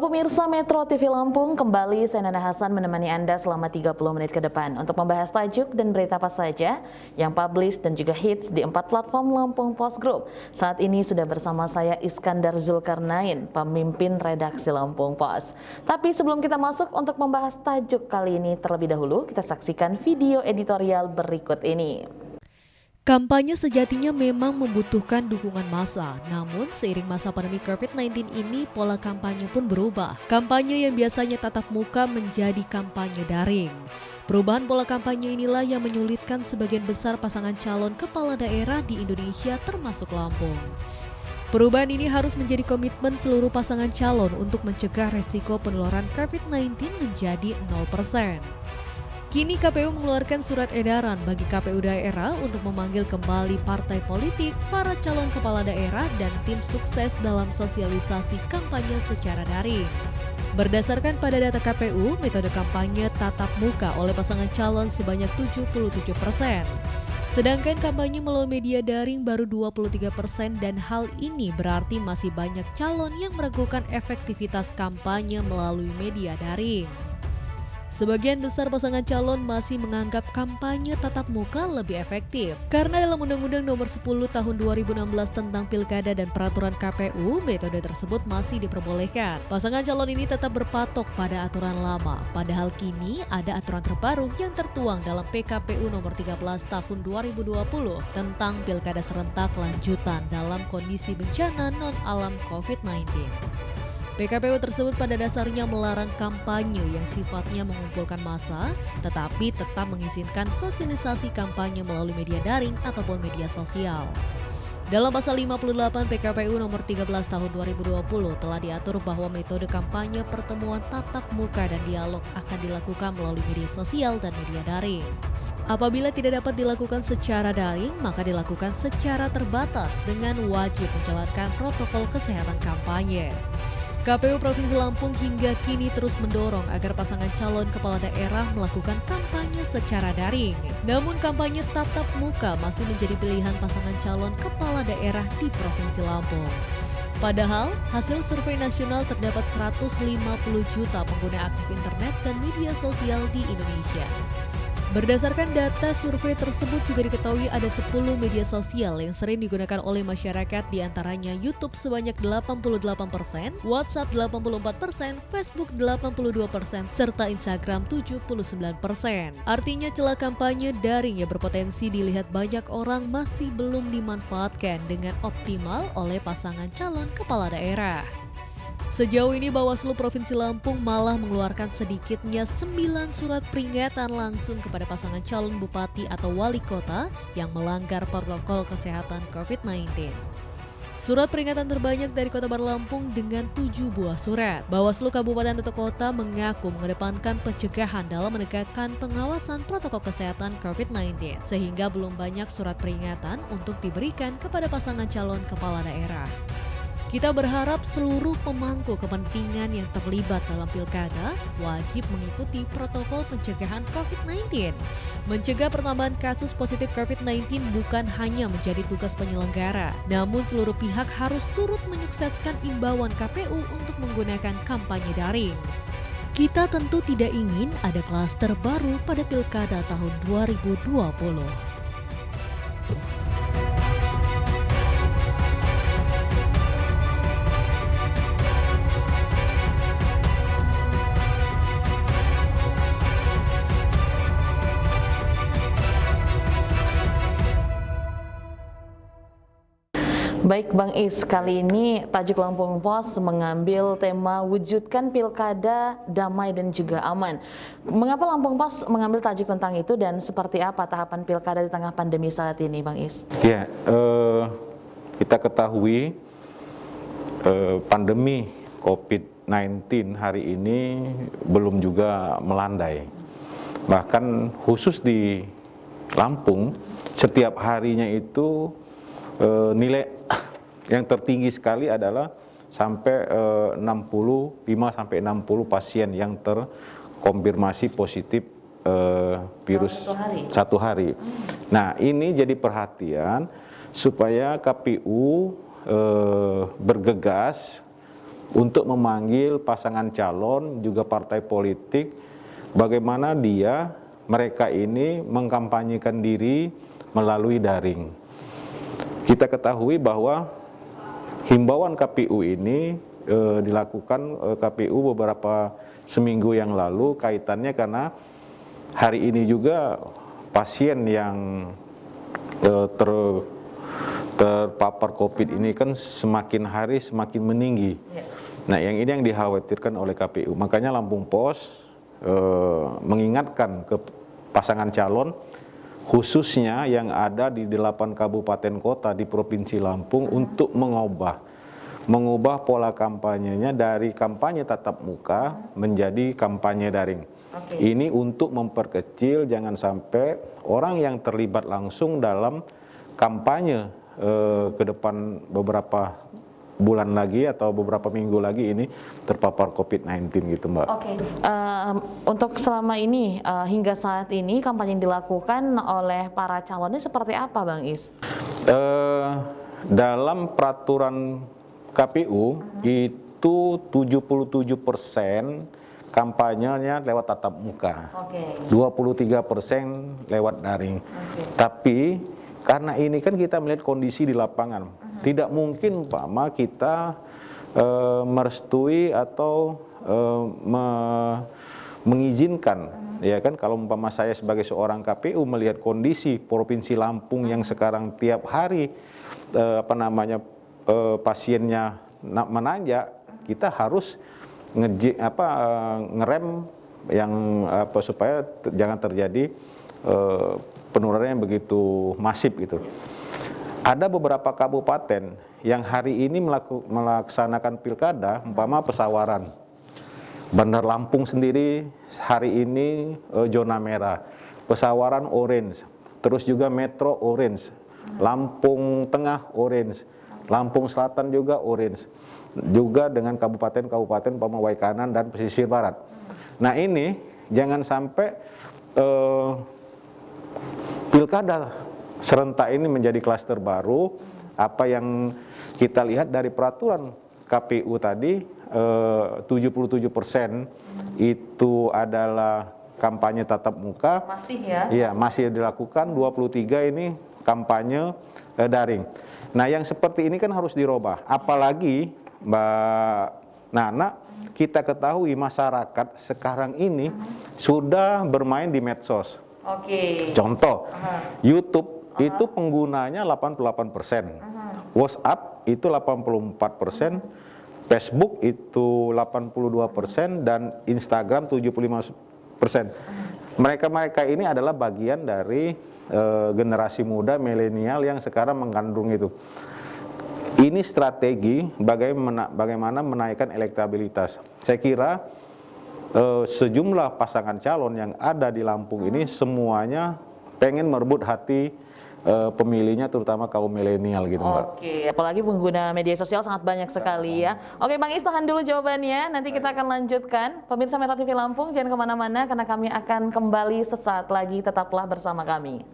pemirsa Metro TV Lampung, kembali saya Nana Hasan menemani Anda selama 30 menit ke depan untuk membahas tajuk dan berita apa saja yang publish dan juga hits di 4 platform Lampung Post Group. Saat ini sudah bersama saya Iskandar Zulkarnain, pemimpin redaksi Lampung Post. Tapi sebelum kita masuk untuk membahas tajuk kali ini, terlebih dahulu kita saksikan video editorial berikut ini. Kampanye sejatinya memang membutuhkan dukungan massa, namun seiring masa pandemi COVID-19 ini pola kampanye pun berubah. Kampanye yang biasanya tatap muka menjadi kampanye daring. Perubahan pola kampanye inilah yang menyulitkan sebagian besar pasangan calon kepala daerah di Indonesia termasuk Lampung. Perubahan ini harus menjadi komitmen seluruh pasangan calon untuk mencegah resiko penularan COVID-19 menjadi 0%. Kini KPU mengeluarkan surat edaran bagi KPU daerah untuk memanggil kembali partai politik, para calon kepala daerah, dan tim sukses dalam sosialisasi kampanye secara daring. Berdasarkan pada data KPU, metode kampanye tatap muka oleh pasangan calon sebanyak 77%. Sedangkan kampanye melalui media daring baru 23% dan hal ini berarti masih banyak calon yang meragukan efektivitas kampanye melalui media daring. Sebagian besar pasangan calon masih menganggap kampanye tatap muka lebih efektif. Karena dalam Undang-Undang Nomor 10 Tahun 2016 tentang Pilkada dan Peraturan KPU, metode tersebut masih diperbolehkan. Pasangan calon ini tetap berpatok pada aturan lama. Padahal kini ada aturan terbaru yang tertuang dalam PKPU Nomor 13 Tahun 2020 tentang Pilkada serentak lanjutan dalam kondisi bencana non-alam COVID-19. PKPU tersebut pada dasarnya melarang kampanye yang sifatnya mengumpulkan massa, tetapi tetap mengizinkan sosialisasi kampanye melalui media daring ataupun media sosial. Dalam pasal 58 PKPU nomor 13 tahun 2020 telah diatur bahwa metode kampanye pertemuan tatap muka dan dialog akan dilakukan melalui media sosial dan media daring. Apabila tidak dapat dilakukan secara daring, maka dilakukan secara terbatas dengan wajib menjalankan protokol kesehatan kampanye. KPU Provinsi Lampung hingga kini terus mendorong agar pasangan calon kepala daerah melakukan kampanye secara daring. Namun kampanye tatap muka masih menjadi pilihan pasangan calon kepala daerah di Provinsi Lampung. Padahal hasil survei nasional terdapat 150 juta pengguna aktif internet dan media sosial di Indonesia. Berdasarkan data survei tersebut juga diketahui ada 10 media sosial yang sering digunakan oleh masyarakat, diantaranya YouTube sebanyak 88%, WhatsApp 84%, Facebook 82%, serta Instagram 79%. Artinya celah kampanye daring yang berpotensi dilihat banyak orang masih belum dimanfaatkan dengan optimal oleh pasangan calon kepala daerah. Sejauh ini Bawaslu Provinsi Lampung malah mengeluarkan sedikitnya 9 surat peringatan langsung kepada pasangan calon bupati atau wali kota yang melanggar protokol kesehatan COVID-19. Surat peringatan terbanyak dari Kota Baru Lampung dengan 7 buah surat. Bawaslu Kabupaten atau Kota mengaku mengedepankan pencegahan dalam menegakkan pengawasan protokol kesehatan COVID-19, sehingga belum banyak surat peringatan untuk diberikan kepada pasangan calon kepala daerah. Kita berharap seluruh pemangku kepentingan yang terlibat dalam pilkada wajib mengikuti protokol pencegahan COVID-19. Mencegah pertambahan kasus positif COVID-19 bukan hanya menjadi tugas penyelenggara, namun seluruh pihak harus turut menyukseskan imbauan KPU untuk menggunakan kampanye daring. Kita tentu tidak ingin ada klaster baru pada pilkada tahun 2020. Baik Bang Is, kali ini tajuk Lampung Post mengambil tema wujudkan pilkada damai dan juga aman. Mengapa Lampung Post mengambil tajuk tentang itu dan seperti apa tahapan pilkada di tengah pandemi saat ini Bang Is? Ya, kita ketahui pandemi COVID-19 hari ini belum juga melandai. Bahkan khusus di Lampung setiap harinya itu nilai yang tertinggi sekali adalah sampai 65-60 pasien yang terkonfirmasi positif virus satu hari. Nah, ini jadi perhatian supaya KPU bergegas untuk memanggil pasangan calon juga partai politik bagaimana mereka ini mengkampanyekan diri melalui daring. Kita ketahui bahwa himbauan KPU ini dilakukan KPU beberapa seminggu yang lalu kaitannya karena hari ini juga pasien yang terpapar COVID ini kan semakin hari semakin meninggi. Nah, yang ini yang dikhawatirkan oleh KPU. Makanya Lampung Pos mengingatkan ke pasangan calon khususnya yang ada di 8 kabupaten kota di Provinsi Lampung untuk mengubah pola kampanyenya dari kampanye tatap muka menjadi kampanye daring. Ini untuk memperkecil jangan sampai orang yang terlibat langsung dalam kampanye ke depan beberapa bulan lagi atau beberapa minggu lagi ini terpapar COVID-19 gitu, Mbak. Untuk selama ini hingga saat ini kampanye yang dilakukan oleh para calonnya seperti apa, Bang Is? Dalam peraturan KPU itu 77% kampanyenya lewat tatap muka, 23% lewat daring. Tapi karena ini kan kita melihat kondisi di lapangan, tidak mungkin umpama kita merestui atau mengizinkan, ya kan, kalau umpama saya sebagai seorang KPU melihat kondisi Provinsi Lampung yang sekarang tiap hari pasiennya menanjak, kita harus ngerem yang supaya jangan terjadi penularan yang begitu masif gitu. Ada beberapa kabupaten yang hari ini melaksanakan pilkada, umpama Pesawaran. Bandar Lampung sendiri hari ini zona merah, Pesawaran orange, terus juga Metro orange, Lampung Tengah orange, Lampung Selatan juga orange, juga dengan kabupaten-kabupaten Waikanan dan pesisir barat. Nah, ini jangan sampai pilkada serentak ini menjadi klaster baru. Apa yang kita lihat dari peraturan KPU tadi, 77% itu adalah kampanye tatap muka. Masih ya? Iya, masih dilakukan. 23 ini kampanye daring. Nah, yang seperti ini kan harus dirubah. Apalagi Mbak Nana, kita ketahui masyarakat sekarang ini sudah bermain di medsos. Contoh, YouTube itu penggunanya 88%, WhatsApp itu 84%, Facebook itu 82%, dan Instagram 75%. Mereka ini adalah bagian dari generasi muda milenial yang sekarang mengandung itu. Ini strategi bagaimana menaikkan elektabilitas. Saya kira sejumlah pasangan calon yang ada di Lampung ini semuanya pengen merebut hati pemilihnya, terutama kaum milenial gitu, Mbak. Apalagi pengguna media sosial sangat banyak sekali ya. Bang Is, tahan dulu jawabannya, nanti kita akan lanjutkan. Pemirsa Metro TV Lampung, jangan kemana-mana karena kami akan kembali sesaat lagi, tetaplah bersama kami.